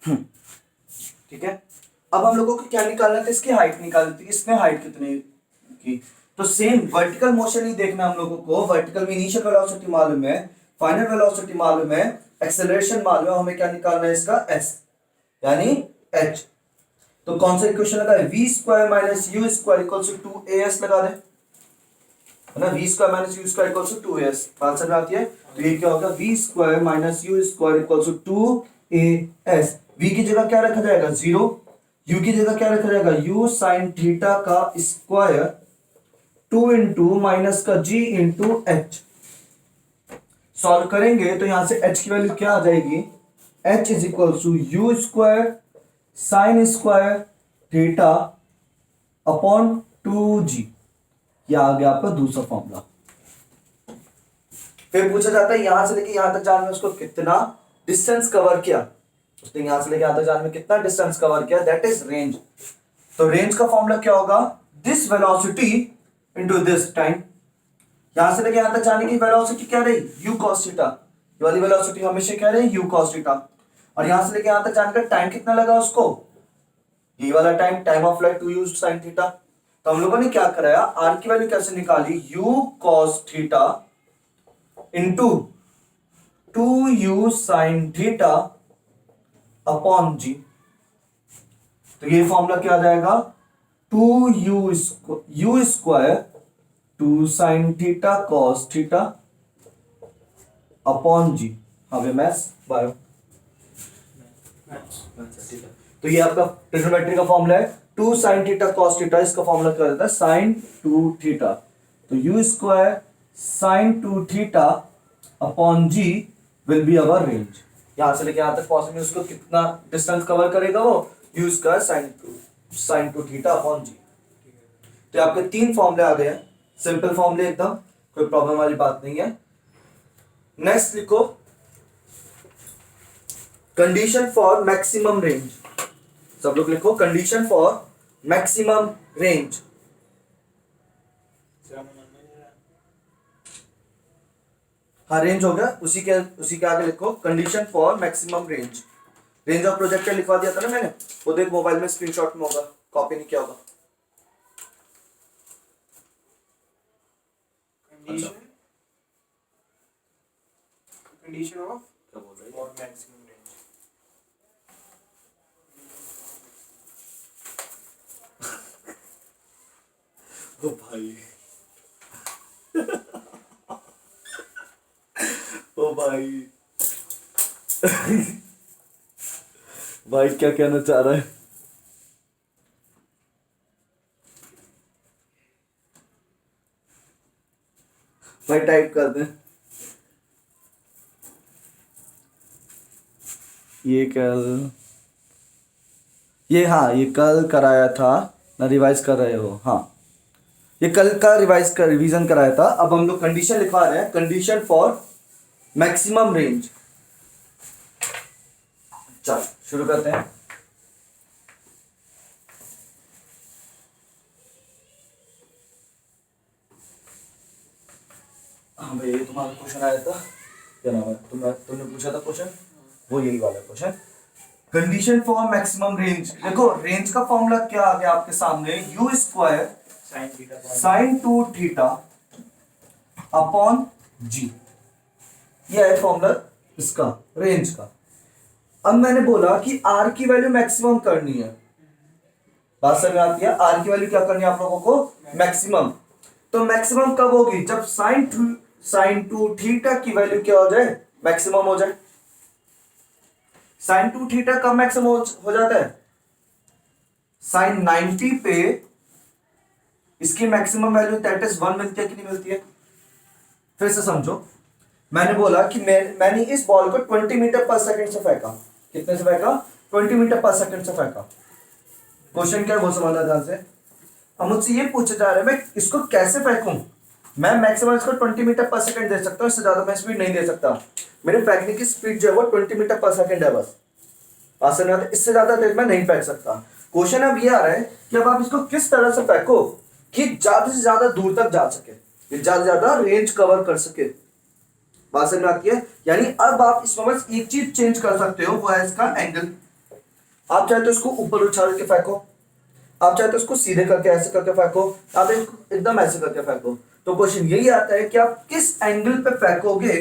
ठीक है, अब हम लोगों को क्या निकालना था, इसकी हाइट निकालनी थी। इसमें हाइट कितनी की, तो सेम वर्टिकल मोशन ही देखना हम लोगों को। वर्टिकल में इनिशियल वेलोसिटी मालूम है, फाइनल वेलोसिटी मालूम है, एक्सेलरेशन मालूम है, हमें क्या निकालना है इसका s यानी h। तो कौन सा इक्वेशन लगा है, v square minus u square equals to 2as लगा दे, है ना। v square minus u square equals to 2as, बात समझ आती है। तो ये क्या होगा, v square minus u square equals to 2as। v की जगह क्या रखा जाएगा, 0। u की जगह क्या रखा जाएगा, u साइन थीटा का स्क्वायर 2 इंटू माइनस का g इंटू h। सॉल्व करेंगे तो यहां से h की वैल्यू क्या आ जाएगी, h is equal to u square sine square theta upon 2g। यह आ गया आपका दूसरा फॉर्मूला। फिर पूछा जाता है यहां से लेके यहां तक जाने में उसको कितना डिस्टेंस कवर किया, उसने यहां से लेके यहां तक जाने में कितना डिस्टेंस कवर किया, दैट इज रेंज। तो रेंज का फॉर्मूला क्या होगा, this velocity into this time. यहां से लेके यहां तक जाने की वेलोसिटी क्या रही, u cos थीटा। ये वाली वेलोसिटी हमेशा क्या रही, u cos थीटा। और यहां से लेके यहां तक जाने का टाइम कितना लगा उसको, ये वाला time, time of flight 2u sin theta. तो हम लोगों ने क्या कराया, r की वैल्यू कैसे निकाली, u cos theta into 2u sin theta upon g। तो ये फॉर्मूला क्या आ जाएगा, 2u square 2 sin theta cos theta upon g। हमें मैथ्स बायो तो ये आपका ट्रिग्नोमेट्री का फॉर्मूला है, 2 sin थीटा cos थीटा, इसका फॉर्मूला क्या रहता है, sin 2 थीटा। तो u square sin 2 theta upon g will be our range. यहां से लेके यहां तक पहुंचने में उसको कितना डिस्टेंस कवर करेगा वो, u square sin 2 theta upon g। तो आपके 3 फॉर्मूले आ गए हैं, सिंपल फॉर्मूले एकदम, कोई प्रॉब्लम वाली बात नहीं है। नेक्स्ट लिखो, कंडीशन फॉर मैक्सिमम रेंज। सब लोग लिखो कंडीशन फॉर मैक्सिमम रेंज। हाँ रेंज हो गया, उसी के आगे लिखो condition for maximum range. Range of projector लिखवा दिया था ना मैंने, वो देख मोबाइल में स्क्रीनशॉट में होगा, कॉपी नहीं किया होगा। कंडीशन ऑफ क्या बोल रहे फॉर मैक्सिमम रेंज। ओ भाई ओ भाई भाई क्या कहना चाह रहा है, भाई टाइप कर दें। ये कल कराया था ना, रिवाइज कर रहे हो, हाँ ये कल का रिवीजन कराया था। अब हम लोग कंडीशन लिखवा रहे हैं, कंडीशन फॉर मैक्सिमम रेंज। चल शुरू करते हैं। हाँ भाई, ये तुम्हारा क्वेश्चन आया था, क्या नाम है, तुमने पूछा था क्वेश्चन, वो यही वाला question. Condition for maximum range. देखो रेंज का फॉर्मूला क्या आ गया आपके सामने, u square sine 2 theta upon g। यह है फॉर्मूला इसका रेंज का। अब मैंने बोला कि r की वैल्यू मैक्सिमम करनी है, बात समझ आती है, r की वैल्यू क्या करनी है आप लोगों को, मैक्सिमम। तो मैक्सिमम कब होगी, जब साइन 2 थीटा की वैल्यू क्या हो जाए, मैक्सिमम हो जाए। साइन 2 थीटा कब मैक्सिमम हो जाता है, साइन 90 पे इसकी मैक्सिमम वैल्यू दैट इज 1 मिलती है कि नहीं मिलती है। फिर से समझो, मैंने बोला कि मैंने इस बॉल को 20 मीटर पर सेकंड से फेंका, कितने से फेंका, 20 मीटर पर सेकंड से फेंका। क्वेश्चन क्या है वो समझना ध्यान से। अब मुझसे ये पूछा जा रहा है मैं इसको कैसे फेंकूं, मैं मैक्सिमम इसको 20 मीटर पर सेकंड दे सकता हूं, इससे ज्यादा मैं स्पीड नहीं दे सकता। मेरे फेंकने की स्पीड जो है वो 20 मीटर पर सेकंड है बस, आसान है, इससे ज्यादा तेज मैं नहीं फेंक सकता। क्वेश्चन अब ये आ रहा है कि अब आप इसको किस तरह से फेंको कि ज्यादा से ज्यादा दूर तक जा सके, ज्यादा से ज्यादा रेंज कवर कर सके, बात समझ में आती है। यानी अब आप इसमें बस एक चीज चेंज कर सकते हो, वो है इसका एंगल। आप चाहे तो इसको ऊपर उछाल के फेंको, आप चाहे तो इसको सीधे करके ऐसे करके फेंको, आप इसको एकदम ऐसे करके फेंको। तो क्वेश्चन यही आता है कि आप किस एंगल पे फेंकोगे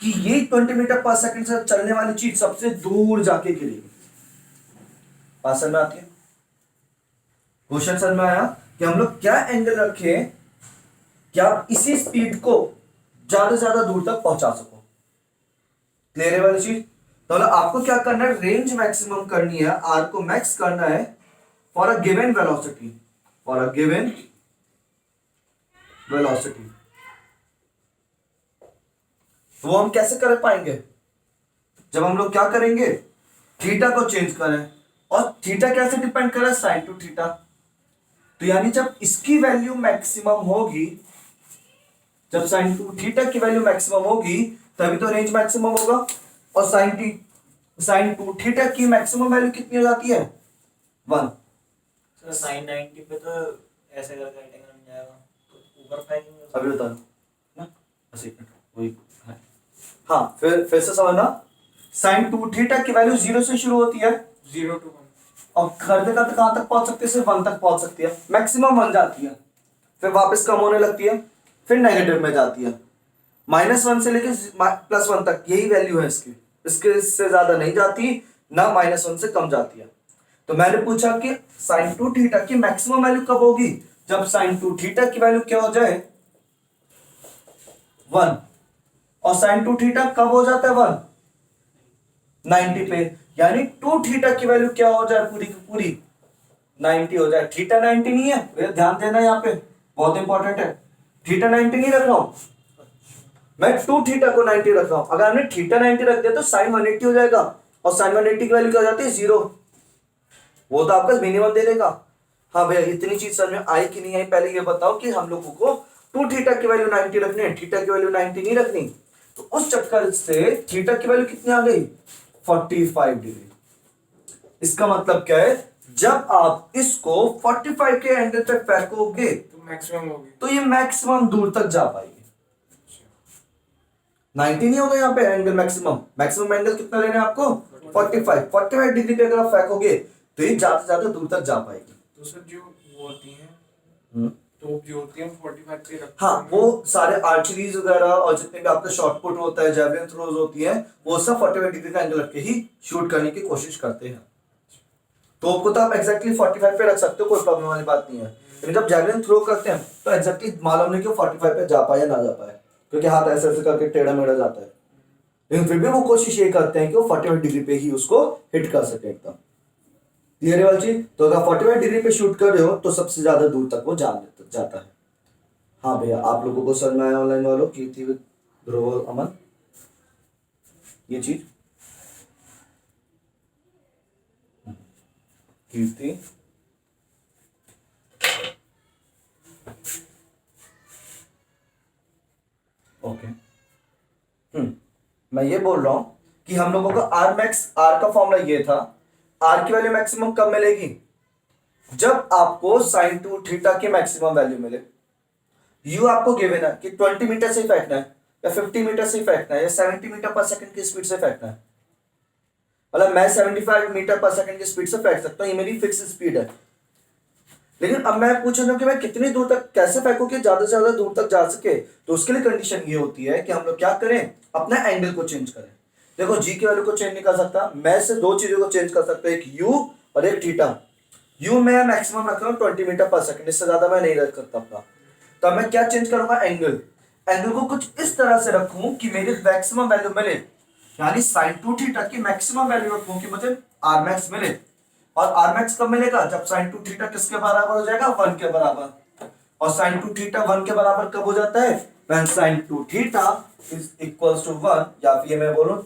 कि ये 20 मीटर पर सेकंड से चलने वाली चीज सबसे दूर जाके गिरेगी। बात समझ में आती है? क्वेश्चन समझ में आया कि हम लोग क्या एंगल रखें कि आप इसी स्पीड को ज्यादा से ज्यादा दूर तक पहुंचा सको। क्लियर है वाली चीज? तो मतलब आपको क्या करना है, रेंज मैक्सिमम करनी है, आर को मैक्स करना है for a given velocity, for a given velocity. तो वो हम कैसे कर पाएंगे? जब हम लोग क्या करेंगे, थीटा को चेंज करें, और थीटा कैसे डिपेंड करे, साइन टू थीटा। तो यानी जब इसकी वैल्यू मैक्सिमम होगी, जब साइन टू थीटा की वैल्यू मैक्सिमम होगी तभी तो रेंज मैक्सिमम होगा। और साइन टू थीटा की मैक्सिमम वैल्यू कितनी हो जाती है, 1। सर साइन 90 पे तो ऐसे करके एंगल बन जाएगा, तो ऊपर फेंकेंगे अभी बता दो ना, बस एक मिनट वही है। हाँ, फिर से समझना, साइन टू थीटा की वैल्यू 0 से शुरू होती है 0 to 1. और करते करते कहां तक पहुंच सकती है, सिर्फ 1 तक पहुंच सकती है, मैक्सिमम 1 जाती है, फिर वापस कम होने लगती है, फिर नेगेटिव में जाती है, -1 से लेकर +1 तक यही वैल्यू है इसकी, इसके से ज्यादा नहीं जाती, ना -1 से कम जाती है। तो मैंने पूछा कि साइन टू थीटा की मैक्सिमम वैल्यू कब होगी, जब साइन टू थीटा की वैल्यू क्या हो जाए, 1। और साइन टू थीटा कब हो जाता है 1, 90 पे, यानी 2 थीटा की वैल्यू क्या हो जाए, पूरी की पूरी 90 हो जाए। थीटा 90 नहीं है, भैया ध्यान देना, यहाँ पे बहुत इंपॉर्टेंट है, थीटा 90 नहीं रख रहा हूं मैं, 2 थीटा को 90 रख रहा हूं। अगर हमने थीटा 90 रख दिया तो साइन 180 हो जाएगा, और साइन 180 की वैल्यू क्या हो जाती है, 0। वो तो आपका मिनिमम दे देगा। हाँ भैया, इतनी चीज समझ में आई कि नहीं आई, पहले ये बताओ कि हम लोगों को 2 थीटा की वैल्यू 90 रखनी है, थीटा की वैल्यू 90 नहीं रखनी। तो उस चक्कर से थीटा की वैल्यू कितनी आ गई, 45 डिग्री। इसका मतलब क्या है, जब आप इसको 45 के एंगल पे फेंकोगे तो मैक्सिमम होगी. तो ये मैक्सिमम दूर तक जा पाएगी। 90 नहीं होगा यहाँ पे एंगल मैक्सिमम, मैक्सिमम एंगल कितना लेना है आपको, 45 डिग्री पे अगर आप फेंकोगे तो ये ज्यादा से ज्यादा दूर तक जा पाएगी। तो सर जो वो होती हैं हम्म। तोप जो होती है 45 पे रखते हाँ, हैं. वो सारे आर्चरीज वगैरह और जितने भी आपका शॉट पुट होता है, जेवलिन थ्रोज होती है, वो सब 45 डिग्री का एंगल रख के ही शूट करने की कोशिश करते हैं। तोप को तो आप एग्जैक्टली 45 पे रख सकते हो, कोई प्रॉब्लम वाली बात नहीं है, लेकिन जब जेवलिन थ्रो करते हैं तो एग्जैक्टली मालूम नहीं कि 45 पे जा पाए या ना जा पाए, क्योंकि हाथ ऐसे ऐसे करके टेढ़ा मेढ़ा जाता है, लेकिन फिर भी वो कोशिश ये करते हैं कि वो 45 डिग्री पे ही उसको हिट कर सके एकदम। क्लियर है वाली चीज? तो अगर 45 डिग्री पे शूट कर रहे हो तो सबसे ज्यादा दूर तक वो जाता है। हाँ भैया, आप लोगों को समझ में आया ऑनलाइन वालों, कीर्ति ध्रुव अमन, ये चीज कीर्ति ओके। मैं ये बोल रहा हूं कि हम लोगों का आर मैक्स, आर का फॉर्मूला ये था, आर की वैल्यू मैक्सिमम कब मिलेगी, जब आपको साइन टू थीटा की मैक्सिमम वैल्यू मिले। यू आपको गिवन है कि 20 मीटर से फेंकना है, या 50 मीटर से फेंकना है, या 70 मीटर पर सेकंड की स्पीड से फेंकना है। मतलब मैं 75 मीटर पर सेकंड की स्पीड से फेंक सकता हूं, ये मेरी फिक्स स्पीड है। लेकिन अब मैं पूछ रहा हूं कि मैं कितनी दूर तक कैसे फेंकूं कि ज्यादा से ज्यादा दूर तक जा सके। तो उसके लिए कंडीशन ये होती है कि हम लोग क्या करें, अपना एंगल को चेंज करें। देखो, जी की वैल्यू को चेंज नहीं कर सकता मैं, से दो चीजों को चेंज कर सकता हूं, एक यू और एक थीटा। यू मैं मैक्सिमम रख रहा हूं 20 मीटर पर सेकंड, इससे ज्यादा मैं नहीं रख सकता अपना। तो मैं क्या चेंज करूंगा, एंगल। एंगल को कुछ इस तरह से रखूं कि मेरी मैक्सिमम वैल्यू मिले, यानी साइन टू थीटा की मैक्सिमम वैल्यू रखूं कि मुझे आर मैक्स मिले। और आर मैक्स कब मिलेगा, जब साइन टू थीटा किसके बराबर हो जाएगा, 1 के बराबर। और साइन टू थीटा 1 के बराबर कब हो जाता है, when sine two theta is equals to 1, या फिर मैं बोलूं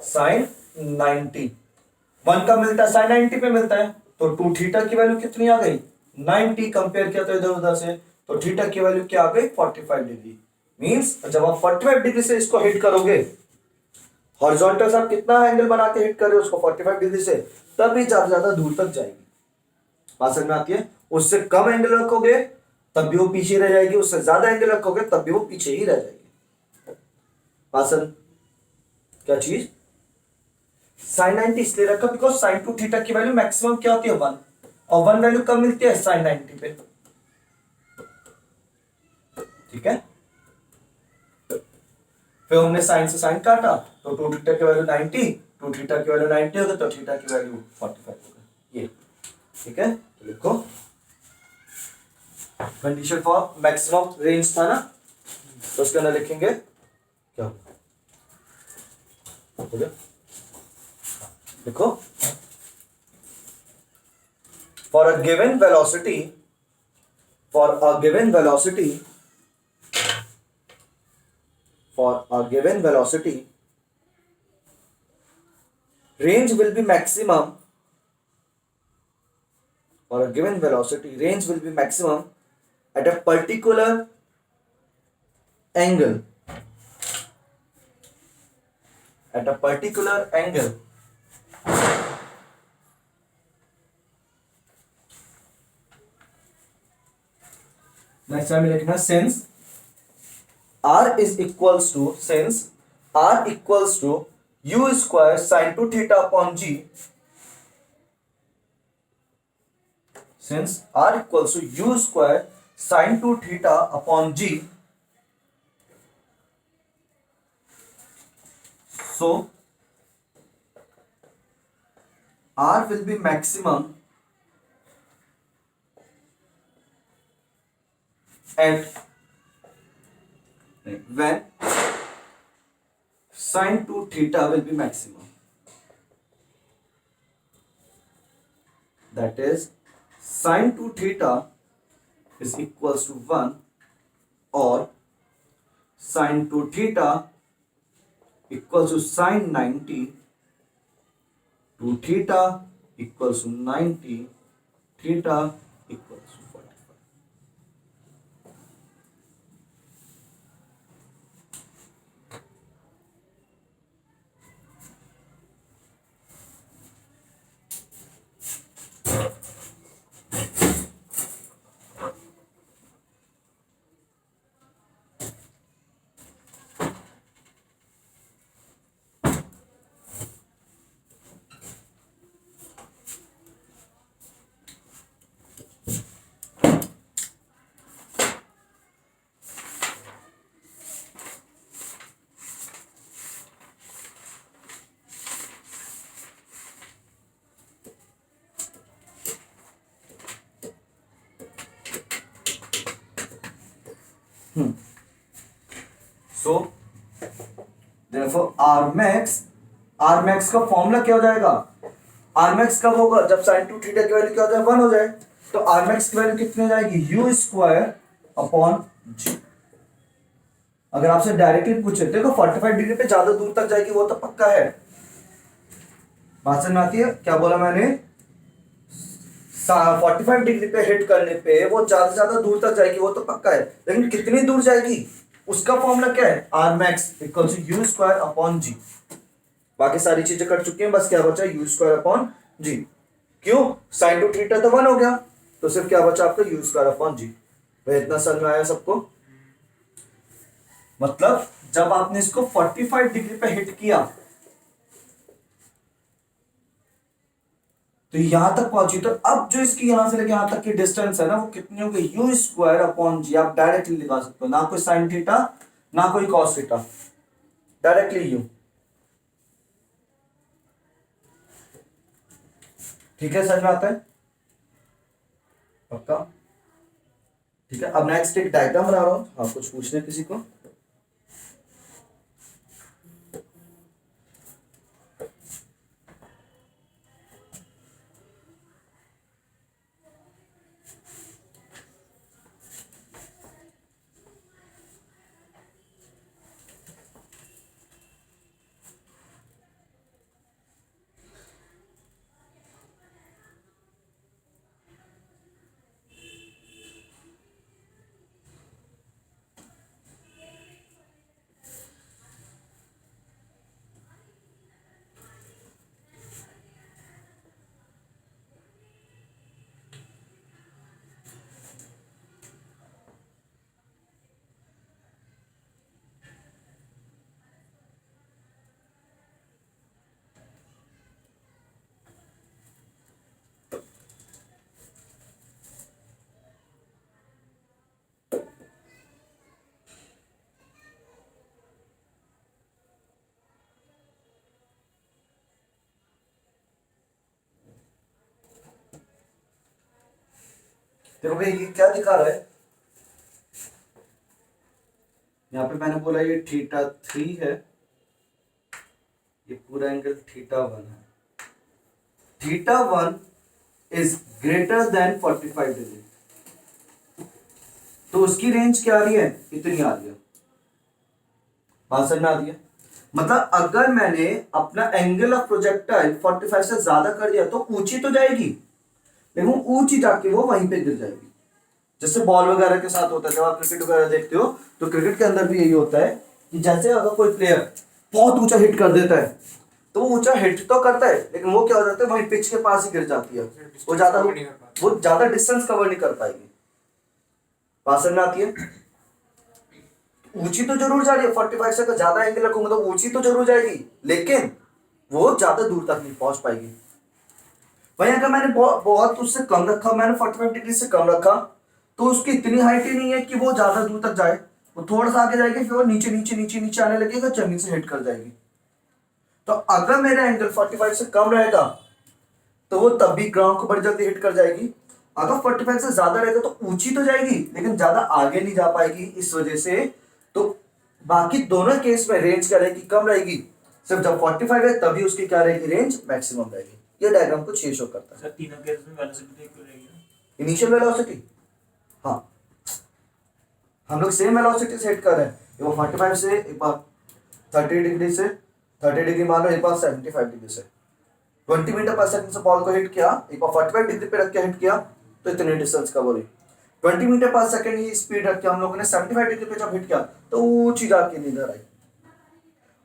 साइन 90। 1 कब मिलता है, साइन 90 पे मिलता है। तो 2 थीटा की वैल्यू कितनी आ गई, 90। कंपेयर किया तो इधर उधर से, तो थीटा की वैल्यू क्या आ गई, 45 डिग्री। मींस जब आप 45 डिग्री से इसको हिट करोगे, हॉरिजॉन्टल से आप कितना एंगल बना के हिट कर रहे हो उसको 45 डिग्री से, तभी ज्यादा दूर तक जाएगी। बात समझ में आती है? उससे कम एंगल रखोगे तब भी वो पीछे रह जाएगी, उससे ज्यादा एंगल रखोगे तब भी वो पीछे ही रह जाएगी। बात समझ क्या चीज? साइन 90 इसलिए रखा बिकॉज साइन टू थीटा की वैल्यू मैक्सिमम क्या होती है 1, और 1 वैल्यू कब मिलती है साइन 90 पे। ठीक है, फिर हमने साइन से साइन काटा तो टू थीटा की वैल्यू 90, टू थीटा की वैल्यू 90 हो गई तो थीटा की वैल्यू 45 हो गई ये। ठीक है, तो लिखो कंडीशन फॉर मैक्सिमम रेंज था ना, तो उसके अंदर लिखेंगे क्या बोले, देखो for a given velocity, for a given velocity, for a given velocity range will be maximum, for a given velocity range will be maximum at a particular angle, at a particular angle next time लिखना since r is equals to, since r equals to u square sin 2 theta upon g, since r equals to u square sin 2 theta upon g, so r will be maximum at when sin 2 theta will be maximum, that is sin 2 theta is equals to 1 or sin 2 theta equals to sin 90, 2 theta equals to 90, theta equals to 45. So therefore R max का formula क्या हो जाएगा, R max कब होगा जब sin 2 theta की value क्या हो जाए 1 हो जाए, तो R max की वैल्यू कितनी हो जाएगी u स्क्वायर अपॉन g। अगर आपसे डायरेक्टली पूछे देखो 45 डिग्री पे ज्यादा दूर तक जाएगी वो तो पक्का है, बात समझ में आती है क्या बोला मैंने, 45 डिग्री पे हिट करने पे वो ज्यादा से ज्यादा दूर तक जाएगी वो तो पक्का है, लेकिन कितनी दूर जाएगी उसका फॉर्मूला क्या है R max equal to u square upon g. बाकी सारी चीजें कर चुके हैं, बस क्या बचा यू स्क्वायर अपॉन जी। क्यों साइन टू थीटा तो 1 हो गया, तो सिर्फ क्या बचा आपका यू स्क्वायर अपॉन जी। भाई इतना समझ में आया सबको, मतलब जब आपने इसको 45 डिग्री पे हिट किया तो यहां तक पहुंची, तो अब जो इसकी यहां से लेके यहां तक की डिस्टेंस है ना वो कितनी हो गई यू स्क्वायर अपॉन जी। आप डायरेक्टली लिखा सकते हो, ना कोई साइन थीटा ना कोई कॉस थीटा, डायरेक्टली यू। ठीक है समझ में आता है पक्का, ठीक है। अब नेक्स्ट एक डायग्राम बना रहा हूं, हाँ कुछ पूछने किसी को, देखो भाई ये क्या दिखा रहा है, यहाँ पे मैंने बोला ये θ3 है, ये पूरा एंगल θ1 है, θ1 इज ग्रेटर देन 45 डिग्री, तो उसकी रेंज क्या आ रही है, इतनी आ रही है। बात समझ में आ रही है? मतलब अगर मैंने अपना एंगल ऑफ प्रोजेक्टाइल 45 से ज्यादा कर दिया तो ऊंची तो जाएगी, लेकिन ऊंची जाके वो वहीं पे गिर जाएगी। जैसे बॉल वगैरह के साथ होता है, जब आप क्रिकेट वगैरह देखते हो तो क्रिकेट के अंदर भी यही होता है कि जैसे अगर कोई प्लेयर बहुत ऊंचा हिट कर देता है तो वो ऊंचा हिट तो करता है, लेकिन वो क्या हो जाता है, वहीं पिच के पास ही गिर जाती है, वो ज्यादा डिस्टेंस कवर नहीं कर पाएगी। बात समझ में आती है? ऊंची तो जरूर जा रही है, 45 से अगर ज्यादा एंगल रखूंगा तो ऊंची तो जरूर जाएगी, लेकिन वो ज्यादा दूर तक नहीं पहुंच पाएगी। वहीं अगर मैंने बहुत उससे कम रखा, मैंने 45 डिग्री से कम रखा, तो उसकी इतनी हाइट ही नहीं है कि वो ज्यादा दूर तक जाए, वो थोड़ा सा आगे जाएगी, फिर वो नीचे नीचे नीचे नीचे आने लगेगा, जमीन से हिट कर जाएगी। तो अगर मेरा एंगल 45 से कम रहेगा तो वो तब भी ग्राउंड को बड़ी जल्दी हिट कर जाएगी। अगर 45 से ज्यादा रहेगा तो ऊंची तो जाएगी, लेकिन ज्यादा आगे नहीं जा पाएगी। इस वजह से तो बाकी दोनों केस में रेंज क्या रहेगी, कम रहेगी। सिर्फ जब 45 है तभी उसकी क्या रहेगी, रेंज मैक्सिमम रहेगी। ये डायग्राम कुछ ये शो करता है। सर तीनों केस में वेलोसिटी इक्वल रहेगी। इनिशियल वेलोसिटी, हाँ हम लोग सेम वेलोसिटी से हिट कर रहे हैं। वो 45 से एक बार 30 डिग्री से 30 डिग्री मान लो, एक बार 75 डिग्री से 20 मीटर पर सेकंड से बॉल को हिट किया, एक बार 45 डिग्री पे रख के हिट किया तो इतने डिस्टेंस कवर हुई। 20 मीटर पर सेकंड ही स्पीड रख के हम लोगों ने 75 डिग्री पे जब हिट किया तो ऊंची जाके नींदर आई,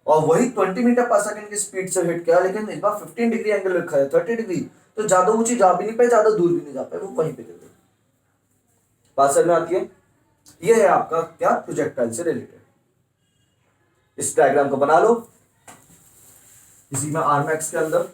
और वही 20 मीटर पर सेकंड की स्पीड से हिट किया, लेकिन इस बार 15 डिग्री एंगल रखा है 30 डिग्री, तो ज्यादा ऊंची जा भी नहीं पाए, ज्यादा दूर भी नहीं जा पाए, वो वहीं पे गिर गई। बात समझ में आती है? ये है आपका क्या, प्रोजेक्टाइल से रिलेटेड। इस डायग्राम को बना लो इसी में आरमैक्स के अंदर।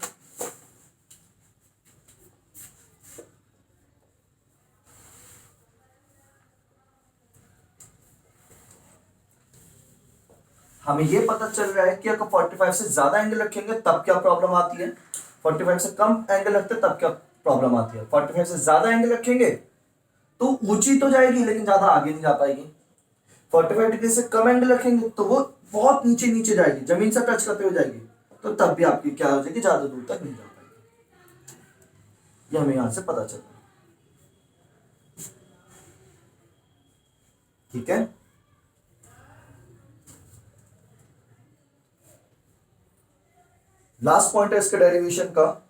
हमें ये पता चल रहा है कि अगर 45 से ज्यादा एंगल रखेंगे तब क्या प्रॉब्लम आती है, 45 से कम एंगल रखते तब क्या प्रॉब्लम आती है। 45 से ज्यादा एंगल रखेंगे तो ऊंची तो जाएगी, लेकिन ज्यादा आगे नहीं जा पाएगी। 45 डिग्री से कम एंगल रखेंगे तो वो बहुत नीचे नीचे जाएगी, जमीन से टच करते हुए जाएगी, तो तब भी आपकी क्या हो जाएगी, ज्यादा दूर तक नहीं जा पाएगी। ये हमें यहां से पता चल रहा है। ठीक है, लास्ट पॉइंट है इसके डेरिवेशन का।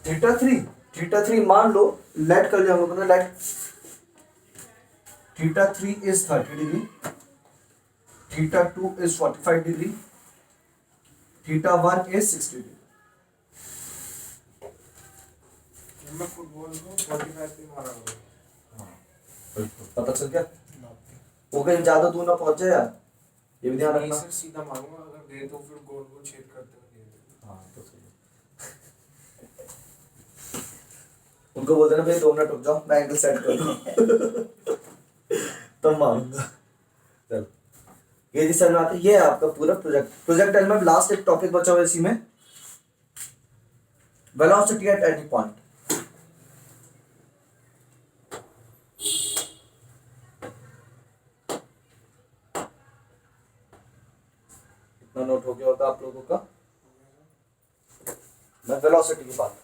थीटा थ्री मान लो, लेट कर लिया हम लोगों ने, let θ3 is 30 degree, θ2 is 45 degree, θ1 is 60 degree. मैं फुटबॉल को 45 पे मारा हुआ पता चल गया, वो कहीं ज्यादा दूर ना पहुंच जाए यार, ये भी ध्यान है। रखना। सर सीधा मारूंगा, अगर दे तो फिर गोल गोल छेद करते हुए दे दे। हाँ तो सही है। उनको बोल देना भाई 2 मिनट रुक जाओ, मैं एंगल सेट कर दूं तब मारूंगा। चल ये जी समझ आते, ये है आपका पूरा प्रोजेक्टाइल में लास्ट एक टॉपिक बचा हुआ है इसी में, वेलोसिटी एट एनी पॉइंट। इतना नोट हो गया होगा आप लोगों का। मैं वेलोसिटी की बात,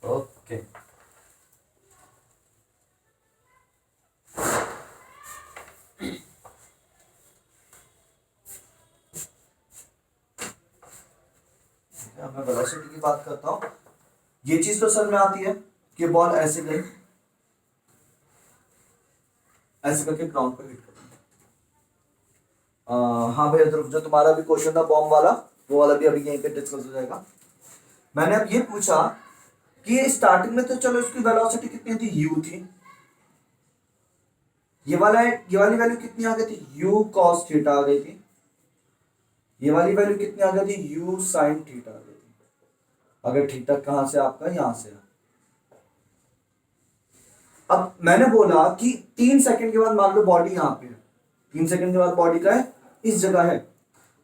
ओके मैं वेलोसिटी की बात करता हूं। ये चीज तो सर में आती है कि बॉल ऐसे गई, ऐसे करके ग्राउंड पर हिट कर। हाँ भैया ध्रुव, जो तुम्हारा भी क्वेश्चन था बॉम्ब वाला, वो वाला भी अभी यहीं पे डिस्कस हो जाएगा। मैंने अब ये पूछा कि स्टार्टिंग में तो चलो इसकी वेलोसिटी कितनी थी, u थी, ये वाली वैल्यू कितनी आ गई थी, u cos थीटा आ गई थी, ये वाली वैल्यू कितनी आ गई थी, u sin थीटा आ गई थी। अगर थीटा कहां से, आपका यहां से। अब मैंने बोला कि 3 सेकंड के बाद मान लो बॉडी यहां पे है, 3 सेकंड के बाद बॉडी का है इस जगह है,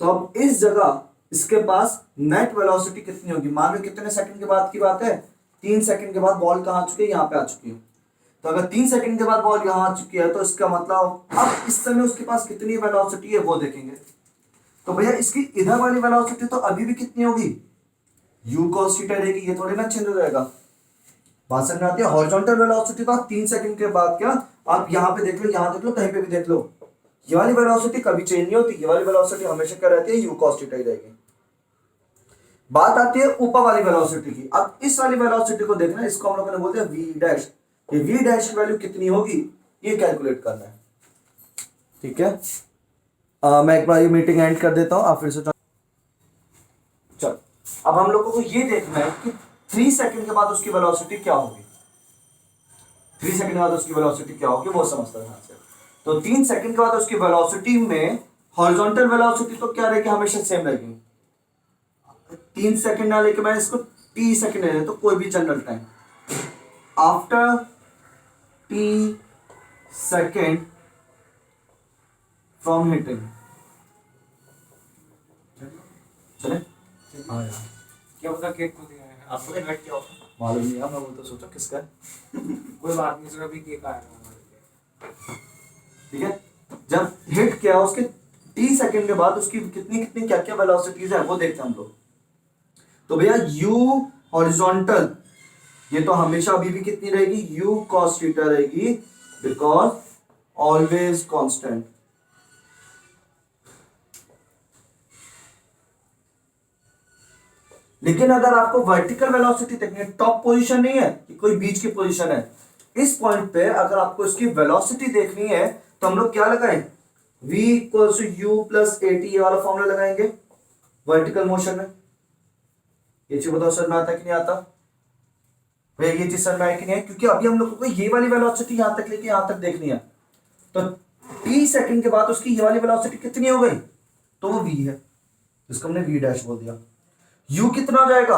तो अब इस जगह इसके पास नेट वेलोसिटी कितनी होगी, मान लो कितने सेकंड के बाद की बात है, 3 सेकंड के बाद बॉल कहाँ आ चुकी है, यहाँ पे आ चुकी है। तो अगर 3 सेकंड के बाद बॉल यहाँ आ चुकी है तो इसका मतलब अब इस समय उसके पास कितनी वेलोसिटी है वो देखेंगे। तो भैया इसकी इधर वाली वेलोसिटी तो अभी भी कितनी होगी, u cos थीटा रहेगी, ये थोड़ी ना चेंज हो जाएगा। बात समझ में आती है। हॉरिजॉन्टल वेलोसिटी तो आप 3 सेकंड के बाद क्या आप यहाँ पे देख लो, यहाँ देख लो, कहीं पे भी देख लो, ये वाली वेलोसिटी कभी चेंज नहीं होती, ये वाली वेलोसिटी हमेशा क्या रहती है, u cos थीटा ही रहेगी। बात आती है ऊपर वाली वेलोसिटी की। अब इस वाली वेलोसिटी को देखना, इसको हम लोगों ने बोलते हैं v डैश। ये v डैश की वैल्यू कितनी होगी ये कैलकुलेट करना है, ठीक है। मैं एक बार ये मीटिंग एंड कर देता हूँ, आप फिर से चल। अब हम लोगों को ये देखना है कि 3 सेकंड के बाद उसकी वेलोसिटी क्या होगी, 3 सेकंड के बाद उसकी वेलोसिटी क्या होगी वो समझता है से। तो 3 सेकंड के बाद उसकी वेलोसिटी में हॉरिजॉन्टल वेलोसिटी तो क्या रहेगी, हमेशा सेम रहेगी। 3 सेकंड ना लेके मैं इसको t सेकंड ले, तो कोई भी general time after t second from hitting, चले। हाँ यार क्या पता केक को दिया है आपको क्या क्या होता है? मालूम नहीं है, मैं वो तो सोचा किसका है। कोई बात नहीं, इसका भी केक आएगा हमारे लिए। ठीक है, जब हिट किया उसके 30 सेकंड के बाद उसकी कितनी कितनी क्या क्या वेलोसिटीज है वो देखते हैं हम लोग। तो भैया u हॉरिजॉन्टल ये तो हमेशा अभी भी कितनी रहेगी, u cos थीटा रहेगी, बिकॉज ऑलवेज कांस्टेंट। लेकिन अगर आपको वर्टिकल वेलोसिटी देखनी है, टॉप पोजीशन नहीं है कि कोई बीच की पोजीशन है, इस पॉइंट पे अगर आपको इसकी वेलोसिटी देखनी है तो हम लोग क्या लगाएं, v equals to u plus a t, ये वाला फॉर्मूला लगाएंगे वर्टिकल मोशन में। ये चीज बताओ समझ में आता है कि नहीं आता भैया, ये चीज समझ में आई कि नहीं है, क्योंकि अभी हम लोगों को ये वाली वेलोसिटी यहां तक लेके यहां तक देखनी है। तो t सेकंड के बाद उसकी ये वाली वेलोसिटी कितनी हो गई, तो वो v है, इसको हमने v डैश बोल दिया। u कितना हो जाएगा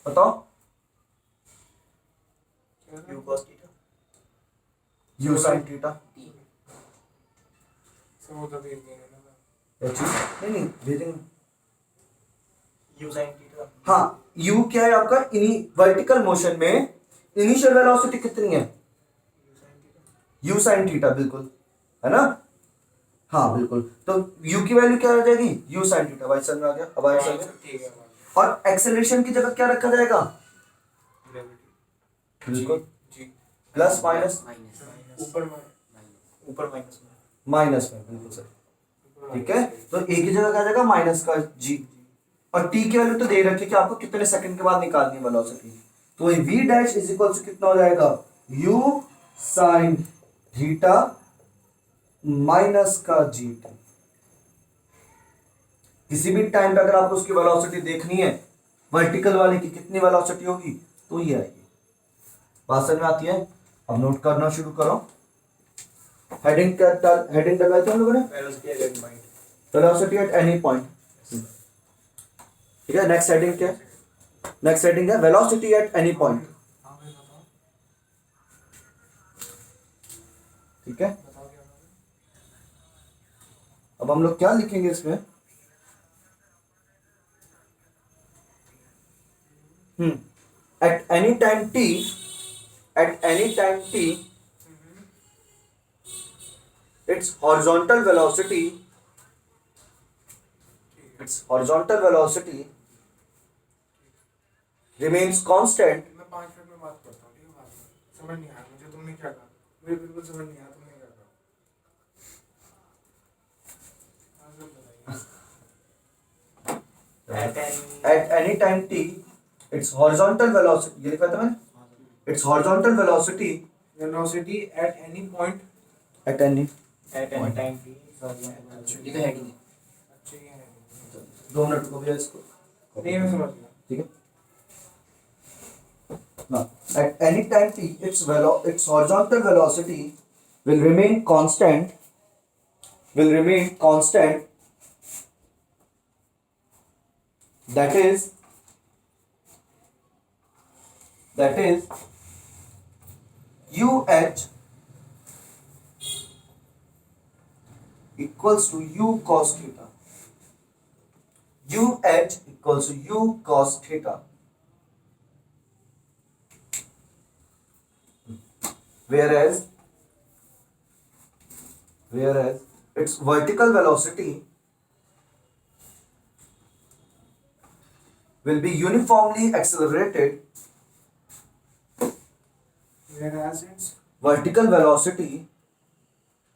बताओ, u cos theta u sin theta. सब वो तो भेज देंगे ना। ये चीज नहीं भेजेंगे। u sin थीटा हाँ, u क्या है आपका, वर्टिकल मोशन में इनिशियल वेलोसिटी कितनी है, u sin थीटा, बिल्कुल है ना। हाँ बिल्कुल, तो u की वैल्यू क्या हो जाएगी, u sin थीटा। भाई समझ में आ गया, अब आया समझ में। ठीक है। और एक्सेलरेशन की जगह क्या रखा जाएगा, ग्रेविटी बिल्कुल जी प्लस माइनस, ऊपर में ऊपर माइनस में माइनस में, बिल्कुल सर। ठीक है, तो a की जगह क्या आ जाएगा माइनस का g, और t की वैल्यू तो दे रखी है कि आपको कितने सेकंड के बाद निकालनी है वेलोसिटी। तो ये v dash is equal to कितना हो जाएगा, u sin थीटा माइनस का g। किसी भी टाइम पे अगर आपको उसकी वेलोसिटी देखनी है वर्टिकल वाले की कितनी वेलोसिटी होगी तो ये आएगी। बात समझ में आती है। अब नोट करना शुरू करो। हेडिंग डलवाई थे हम लोगों ने, velocity at any point. Velocity at any point. ठीक है, नेक्स्ट हेडिंग क्या है, नेक्स्ट हेडिंग है वेलोसिटी एट एनी पॉइंट। हाँ भाई बताओ ठीक है, बताओ क्या बताओ। अब हम लोग क्या लिखेंगे इसमें, at any time t, at any time t, its horizontal velocity, its horizontal velocity remains constant मैं 5 मिनट में बात करता हूँ, ठीक है। बात समझ नहीं आया मुझे, तुमने क्या कहा मुझे बिल्कुल समझ नहीं आया, तुमने क्या कहा। at any time t, its horizontal velocity, ये लिखा था मैंने, its horizontal velocity velocity at any point. at any, at any time t ये तो हेडिंग है। अच्छा ये है, 2 मिनट को भैया इसको, नहीं मैं समझ गया। ठीक है ना। At any time t, its horizontal velocity will remain constant, will remain constant, that is uh equals to u cos theta। U h equals to u cos theta, whereas its vertical velocity will be uniformly accelerated. Whereas its Vertical velocity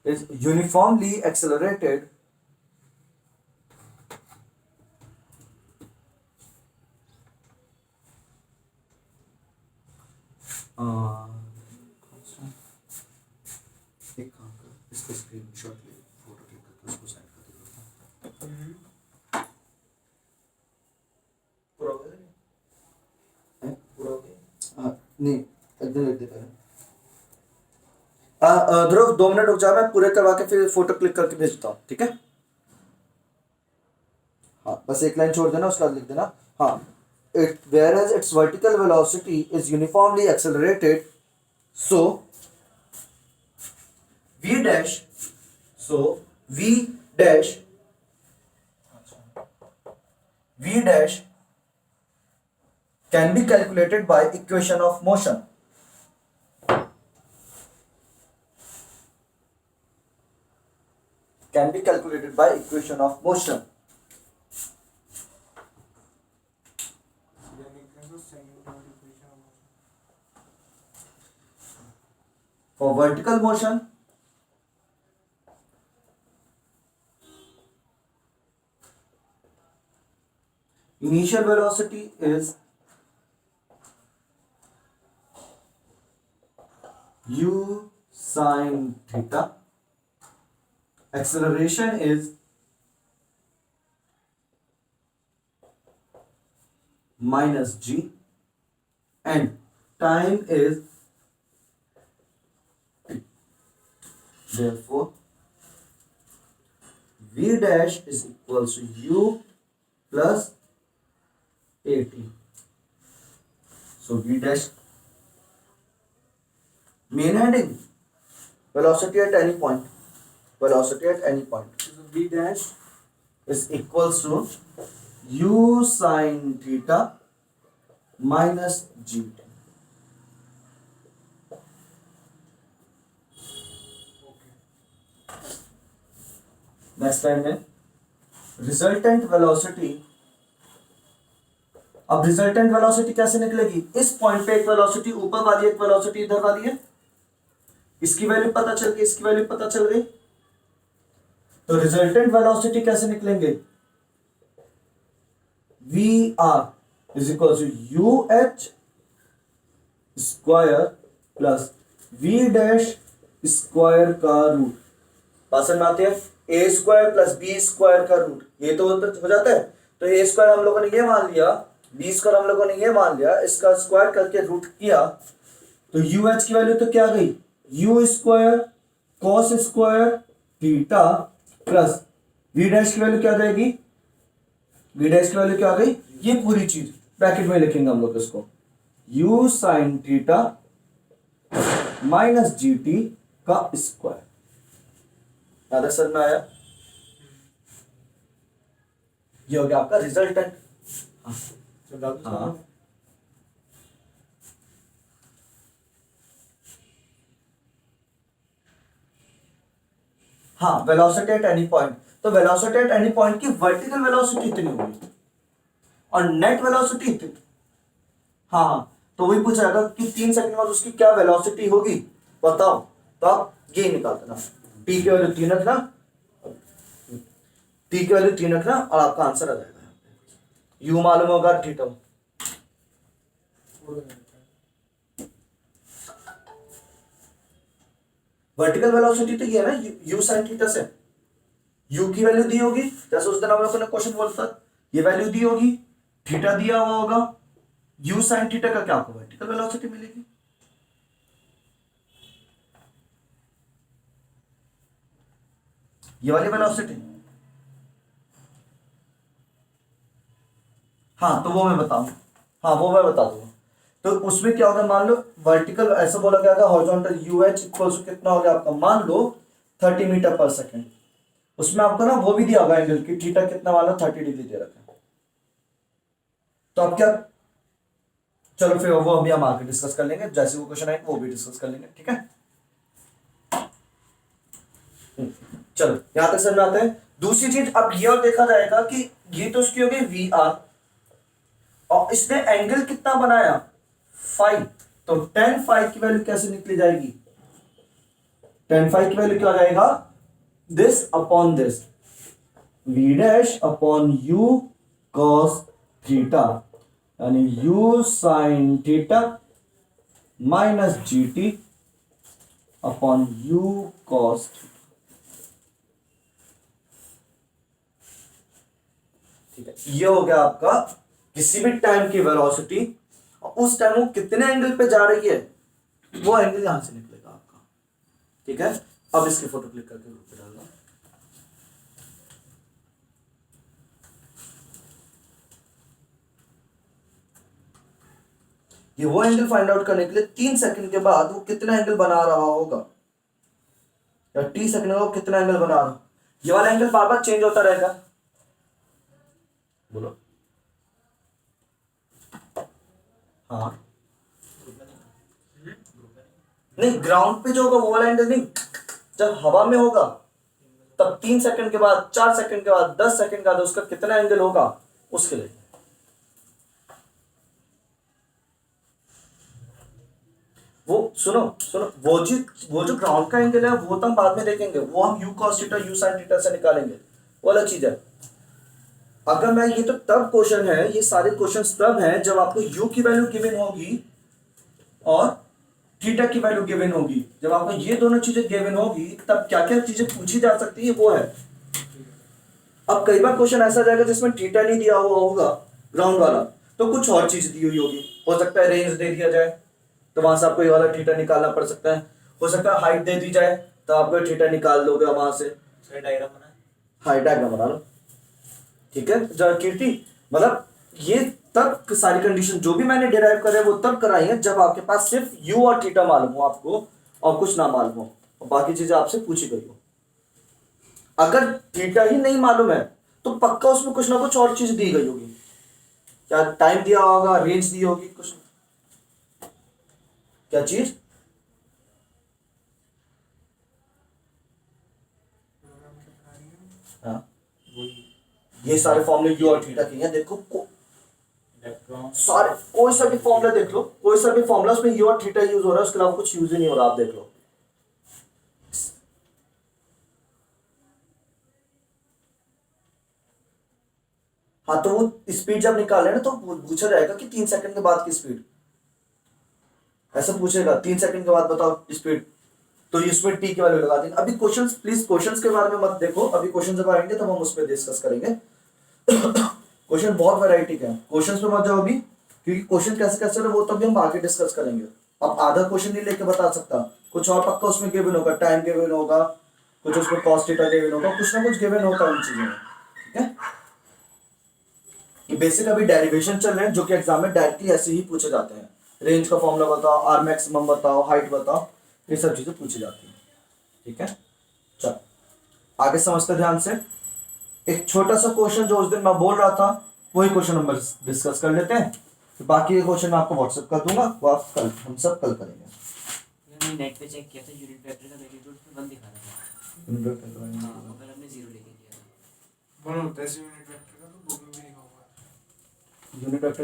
is uniformly accelerated एक काम कर, इसको screenshot ले, photo click करके उसको side कर दे। पूरा हो गया? पूरा हो गया? नहीं एकदम लिख देता है। ध्रुव 2 मिनट रुक जा, मैं पूरे करवा के फिर फोटो क्लिक करके भेजता हूँ, ठीक है? हाँ बस एक लाइन छोड़ देना, उसके बाद लिख देना। हाँ, whereas its vertical velocity is uniformly accelerated, so v dash can be calculated by equation of motion. Can be calculated by equation of motion. For vertical motion, initial velocity is u sin theta, acceleration is minus g, and time is t. Therefore v dash is equals to u plus at. So v dash, main heading, velocity at any point. Velocity at any point. So v dash is equals to u sin theta minus gt. Next line में resultant velocity. अब resultant velocity कैसे निकलेगी? इस point पे एक velocity ऊपर वाली, एक वेलोसिटी इधर वाली है, इसकी वैल्यू पता चल गई, इसकी वैल्यू पता चल गई, तो रिजल्टेंट वेलोसिटी कैसे निकलेंगे? V r is equal to u h square plus v dash square का रूट। बात समझ में आती है? A square plus b square का रूट, ये तो हो जाता है। तो ए स्क्वायर हम लोगों ने ये मान लिया, बी स्क्वायर हम लोगों ने ये मान लिया, इसका स्क्वायर करके रूट किया, तो यू एच की वैल्यू तो क्या गई? U square cos square theta plus v dash की वैल्यू क्या जाएगी? वी डैश की वैल्यू क्या आ गई? ये पूरी चीज ब्रैकेट में लिखेंगे हम लोग इसको, you sine theta minus g T का स्क्वायर। याद समझ में आया? ये हो गया आपका रिजल्टेंट। हाँ हाँ, वेलोसिटी एट एनी पॉइंट। तो वेलोसिटी एट एनी पॉइंट की वर्टिकल वेलोसिटी इतनी होगी और नेट वेलोसिटी इतनी। हाँ, तो वही पूछा जाएगा कि 3 सेकंड बाद उसकी क्या वेलोसिटी होगी बताओ, तो आप ये निकाल देना, टी की वैल्यू 3 रखना, टी की वैल्यू 3 रखना और आपका आंसर आ जाएगा। यू मालूम होगा, थीटा। वर्टिकल वेलोसिटी तो ये है ना, यू साइन थीटा से यू की वैल्यू दी होगी, जैसे उस दिन हम लोगों ने क्वेश्चन बोला था, ये वैल्यू दी होगी, थीटा दिया हुआ होगा, यू साइन थीटा का क्या आपको वर्टिकल वेलोसिटी मिलेगी। ये वाली वेलोसिटी। हाँ, तो वो मैं बताऊंगा, हाँ वो मैं बता दूंगा। तो उसमें क्या होगा, मान लो वर्टिकल ऐसा बोला गया था, horizontal u h equals to कितना हो गया आपका, मान लो 30 मीटर पर सेकेंड। उसमें आपको ना वो भी दिया होगा एंगल की, थीटा कितना वाला 30 डिग्री दे रखा है। तो अब क्या, चलो फिर वो अभी हम आगे डिस्कस कर लेंगे, जैसे वो क्वेश्चन आएंगे वो भी डिस्कस कर लेंगे, ठीक है। चलो यहां तक समझ में आता है। दूसरी चीज अब ये और देखा जाएगा कि ये तो उसकी हो गई वी आर, और इसने एंगल कितना बनाया, फाइव। तो टेन फाइव की वैल्यू कैसे निकली जाएगी, टेन फाइव की वैल्यू क्या आ जाएगा, this upon this, v dash upon u cos theta, यानी u sine theta minus g t upon u cos, ठीक है। ये हो गया आपका किसी भी टाइम की वेलोसिटी, और उस टाइम वो कितने एंगल पे जा रही है, वो एंगल यहां से निकलेगा आपका, ठीक है। अब इसकी फोटो क्लिक करके ग्रुप पे डालना। ये वो एंगल फाइंड आउट करने के लिए 3 सेकंड के बाद वो कितना एंगल बना रहा होगा, या टी सेकंड में वो कितना एंगल बना रहा, ये वाला एंगल बार बार चेंज होता रहेगा, बोलो हाँ। नहीं, ग्राउंड पे जो होगा वो वाला एंगल नहीं, जब हवा में होगा तब 3 सेकंड के बाद, 4 सेकंड के बाद, 10 सेकंड के बाद उसका कितना एंगल होगा, उसके लिए। वो सुनो सुनो, वो जो ग्राउंड का एंगल है वो तो हम बाद में देखेंगे, वो हम you cos theta you sine theta से निकालेंगे, वो अलग चीज है। अगर मैं ये तो तब क्वेश्चन है, ये सारे क्वेश्चंस तब हैं जब आपको यू की वैल्यू गिवन होगी और थीटा की वैल्यू गिवन होगी। जब आपको ये दोनों चीजें गिवन होगी तब क्या क्या चीजें पूछी जा सकती है, वो है। अब कई बार क्वेश्चन ऐसा जाएगा जिसमें थीटा नहीं दिया हुआ होगा ग्राउंड वाला, तो कुछ और चीज दी हुई होगी, हो सकता है रेंज दे दिया जाए तो वहां से आपको ये वाला थीटा निकालना पड़ सकता है, हो सकता है हाइट दे दी जाए तो आपको थीटा निकाल लोगे वहां से, डायग्राम बना, हाइट डायग्राम बना लो, ठीक है। जरा कीर्ति, मतलब ये तब सारी कंडीशन जो भी मैंने डिराइव करे वो तब कराई है जब आपके पास सिर्फ यू और थीटा मालूम हो आपको, और कुछ ना मालूम हो, और बाकी चीजें आपसे पूछी गई हो। अगर थीटा ही नहीं मालूम है तो पक्का उसमें कुछ ना कुछ और चीज दी गई होगी, क्या टाइम दिया होगा, रेंज दी होगी, कुछ क्या चीज, हाँ ये सारे फॉर्मूले यू और थीटा के हैं, देखो सारे, कोई सा भी फॉर्मूला देख लो, कोई सा भी फॉर्मूला उसमें यू और थीटा यूज हो रहा है, उसके अलावा कुछ यूज ही नहीं हो रहा, आप देख लो। हाँ तो वो स्पीड जब निकाले ना तो पूछा जाएगा कि 3 सेकंड के बाद की स्पीड, ऐसा पूछेगा 3 सेकंड के बाद बताओ स्पीड, तो इसमें टी की वैल्यू लगा देंगे। अभी क्वेश्चंस, प्लीज क्वेश्चंस के बारे में मत देखो, अभी क्वेश्चन जब आएंगे तब हम उस पर डिस्कस करेंगे। क्वेश्चन बहुत वैरायटी के हैं, क्वेश्चंस पे मत जाओ अभी, क्योंकि क्वेश्चन कैसे कैसे है वो तभी हम आगे डिस्कस करेंगे। अब आधा क्वेश्चन नहीं लेके बता सकता, कुछ और पक्का उसमें गिवन होगा, टाइम गिवन होगा, कुछ उसमें कॉस्ट थीटा गिवन होगा, कुछ ना कुछ गिवन होता है उन चीजों में, ठीक है। ये बेसिक अभी डेरिवेशन चल रहे हैं जो कि एग्जाम में डायरेक्टली ऐसे ही पूछे जाते हैं, रेंज का फॉर्मूला बताओ, आर मैक्सिमम बताओ, हाइट बताओ, ये सब चीजें पूछी जाती हैं, ठीक है। चलो आगे समझते ध्यान से, एक छोटा सा क्वेश्चन जो उस दिन मैं बोल रहा था वही क्वेश्चन हम डिस्कस कर लेते हैं, तो बाकी के क्वेश्चन मैं आपको व्हाट्सएप कर दूंगा, वो आप कल, हम सब कल करेंगे। मैंने नेट पे चेक किया था, यूनिट वेक्टर का मैग्नीट्यूड में 1 दिखा रहा था। यूनिट वेक्टर हाँ, अगर हमने 0 लेके किया था। वन होता है ऐसे यूनिट वेक्टर का, तो बुक में भी लिखा हुआ है।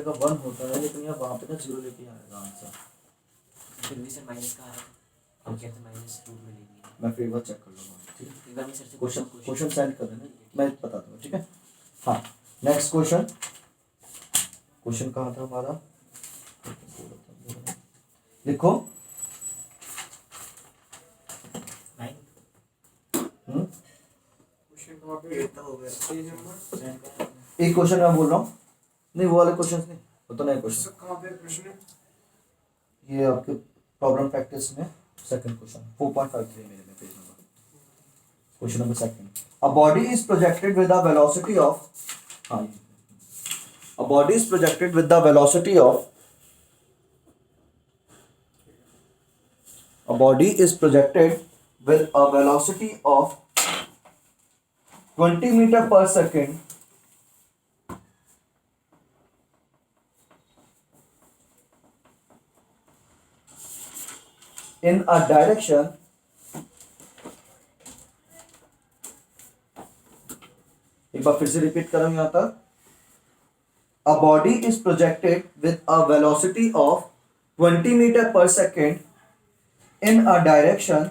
का 1 होता है, लेकिन यहाँ वहाँ पे ना 0 लेके आएगा आंसर, फिर भी सर माइनस का आ रहा है, हम कहते हैं माइनस रूट में लेंगे। मैं फिर एक बार चेक कर लूँगा, ठीक है। एक बार मैं सर से क्वेश्चन सेंड कर देना, मैं बता दूंगा, ठीक है। हाँ नेक्स्ट क्वेश्चन, क्वेश्चन कहाँ था हमारा, लिखो। 9 क्वेश्चन कहाँ पे, 8 तक हो गया, पेज नंबर एक क्वेश्चन मैं बोल रहा हूँ, नहीं वो वाले क्वेश्चन नहीं, वो तो नए क्वेश्चन, सब कहाँ पे प्रश्न, ये आपके प्रॉब्लम प्रैक्टिस में सेकंड क्वेश्चन 4.53 मेरे में page number, question number second. A body is projected with the velocity of, हाँ a body is projected with the velocity of, a body is projected with a velocity of 20 meter per second in a direction एक बार फिर से repeat कर रहा हूं यहां तक a body is projected with a velocity of 20 meter per second in a direction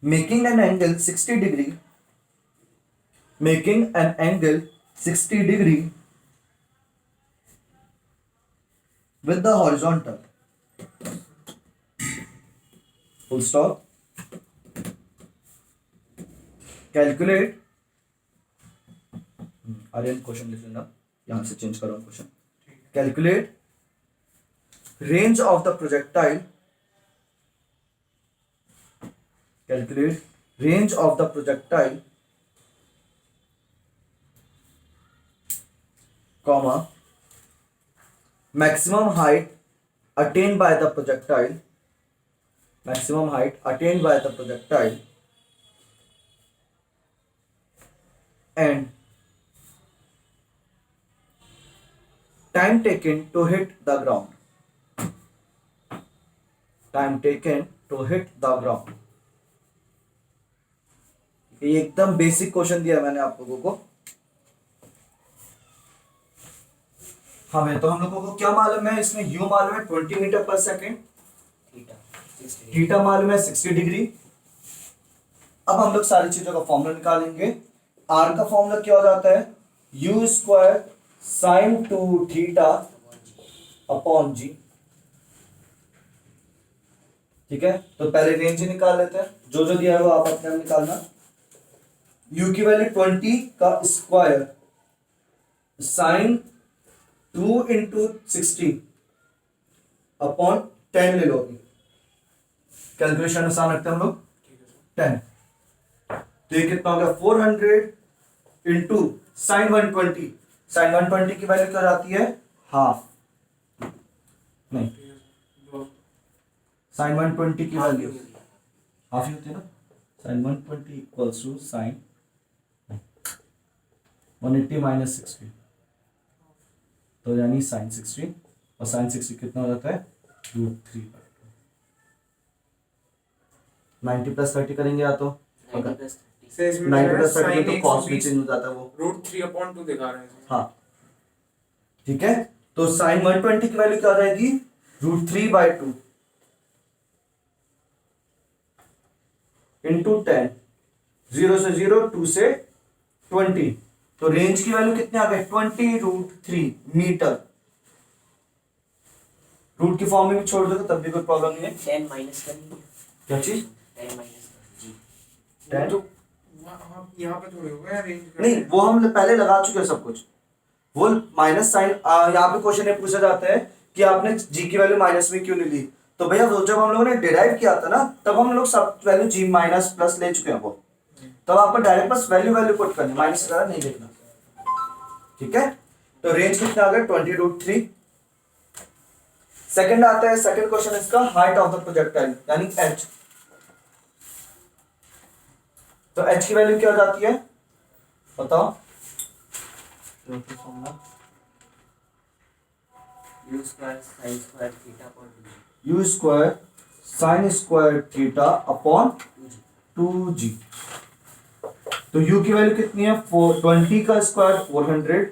making an angle 60 degree with the horizontal full stop calculate Aryan question लिख लेना यहां से चेंज करो question calculate range of the projectile comma maximum height attained by the projectile and time taken to hit the ground ये एकदम basic question दिया मैंने आप लोगों को। हाँ भाई तो हम लोगों को क्या मालूम है इसमें u मालूम है 20 मीटर पर सेकेंड, थीटा मालूम है 60 डिग्री। अब हम लोग सारी चीजों का फॉर्मूला निकालेंगे। r का फॉर्मूला क्या हो जाता है u square sine 2 theta upon g। ठीक है तो पहले रेंज ही निकाल लेते हैं, जो जो दिया है वो आप अपने आप निकालना। u की वैल्यू 20 का स्क्वायर साइन 2 इंटू 60 अपॉन 10 ले लो। कैलकुलेशन आसान रखते हैं हम लोग 10। तो ये कितना हो गया 400 इंटू साइन 120। साइन 120 की वैल्यू क्या जाती है हाफ, नहीं साइन 120 की वैल्यू हाफ ही होती है ना। Sine 120 equals to sine 180 minus 60 तो यानी साइन 60 और साइन 60 कितना हो जाता है √3/2। 90 प्लस 30 करेंगे या तो 90 प्लस 30 तो कॉस भी चेंज हो जाता है वो √3/2 दिखा रहे हैं। हाँ ठीक है तो साइन 120 की वैल्यू क्या आ जाएगी √3/2 इंटू 10। 0 से 0 2 से 20 तो रेंज की वैल्यू कितने आ गए 20√3 मीटर। रूट की फॉर्म में भी छोड़ दो तब भी कोई प्रॉब्लम नहीं है। 10 माइनस करेंगे, क्या चीज 10 माइनस जी 10 तो यहाँ पे थोड़ी होगा रेंज नहीं वो हम पहले लगा चुके हैं सब कुछ। वो माइनस साइन यहाँ पे क्वेश्चन में पूछा जाता है कि आपने जी की वैल्यू माइनस में क्यों नहीं ली। तो भैया वो जब हम लोगों ने डिराइव किया था ना तब हम लोग सब वैल्यू जी माइनस प्लस ले चुके हैं वो, तब आपको डायरेक्ट बस वैल्यू पुट करनी, माइनस वगैरह नहीं देखना। ठीक है तो रेंज कितना आ गया 20√3। सेकंड आता है, सेकंड क्वेश्चन इसका हाइट ऑफ द प्रोजेक्टाइल यानी h। तो h की वैल्यू क्या हो जाती है बताओ। u square sine square theta upon u square sine square theta upon 2g। तो u की वैल्यू कितनी है 20 का स्क्वायर 400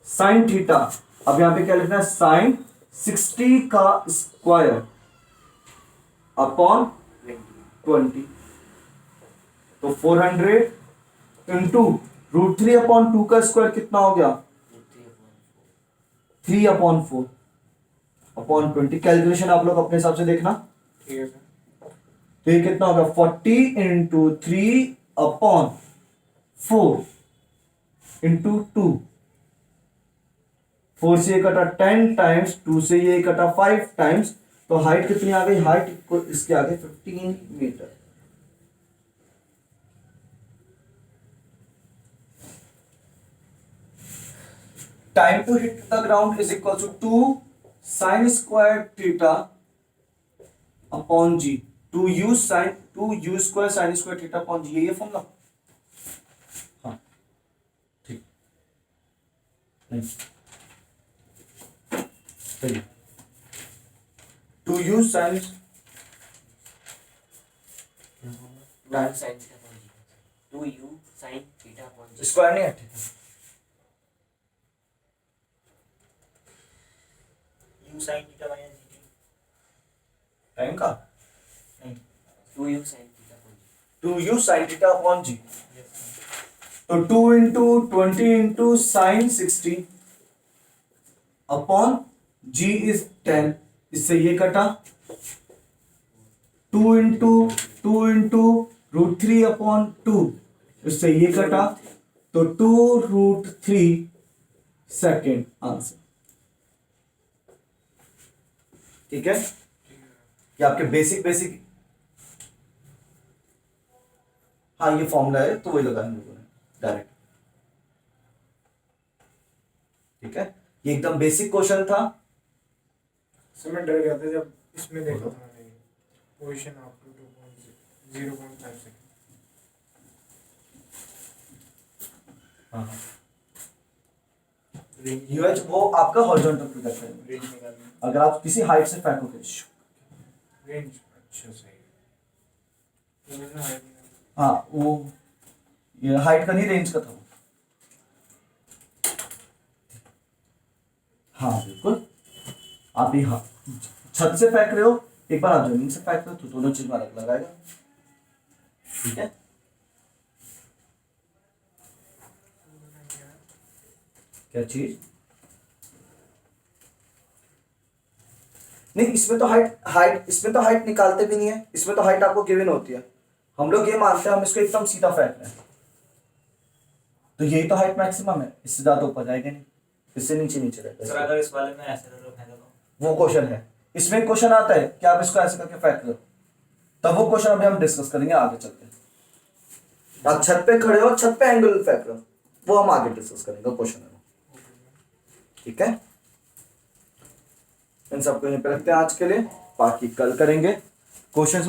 साइन थीटा। अब यहां पे क्या लिखना है साइन 60 का स्क्वायर अपॉन 20। तो 400 इंटू √3/2 का स्क्वायर कितना हो गया 3/4 अपॉन 20। कैलकुलेशन आप लोग अपने हिसाब से देखना। ठीक है सर। तो ये कितना होगा 40 इंटू 3/4 इंटू 2। 4 से ये कटा 10 टाइम्स, 2 से ये कटा 5 टाइम्स। तो हाइट कितनी आ गई, हाइट इसके आगे 15 meter. Time to hit the ground is equal to 2 sine square theta upon g. 2u square sine square theta upon g, ये फॉर्मूला। हाँ ठीक नहीं सही। Two u sine 2u sin theta upon g। Square नहीं हटे u sine theta minus GT time का नहीं 2u sin theta upon g। Two u sine theta upon g. Yes तो 2 into 20 into sine 60 upon ji is 10, इससे ये कटा। 2 into root 3 upon 2, इससे ये कटा। तो 2 रूट 3 सेकेंड आंसर। ठीक है, ये आपके बेसिक हाँ ये फॉर्मूला है तो वही लगाया हम लोगों ने डायरेक्ट। ठीक है, ये एकदम बेसिक क्वेश्चन था। सर मैं डर गया था जब इसमें देखा था मैंने पोजीशन अप टू 0.5 सेकंड। हाँ रेंज यूएच वो आपका हॉरिजॉन्टल प्रोजेक्ट है। रेंज निकालनी अगर आप किसी हाइट से फेंकोगे रेंज अच्छा सही है। तो मैंने हाइट हाँ वो ये हाइट का नहीं रेंज का था वो। हाँ बिल्कुल, आप ही हाँ छत से फेंक रहे हो, एक बार आप जमीन से फेंक रहे हो तो दोनों चीज में अलग लगाएगा। ठीक है, क्या चीज नहीं, इसमें तो हाइट इसमें तो हाइट निकालते भी नहीं है, इसमें तो हाइट आपको गिवन होती है। हम लोग ये मानते हैं हम इसको एकदम सीधा फेंक रहे हैं तो यही तो हाइट मैक्सिमम है, इससे ज्यादा ऊपर जाएगा नहीं, इससे नीचे सर रहेगा। अगर इस वाले में ऐसे करके फेंका तो वो क्वेश्चन है, इसमें क्वेश्चन आता है कि आप इसको ऐसे करके फेंक रहे हो, तब वो क्वेश्चन अभी हम डिस्कस करेंगे आगे चलते हैं। आप छत पे खड़े हो, छत पे एंगल फेंक रहे हो, वो हम आगे डिस्कस करेंगे क्वेश्चन है। ठीक है, इन सबको यहीं पे रखते हैं आज के लिए, बाकी कल करेंगे क्वेश्चन।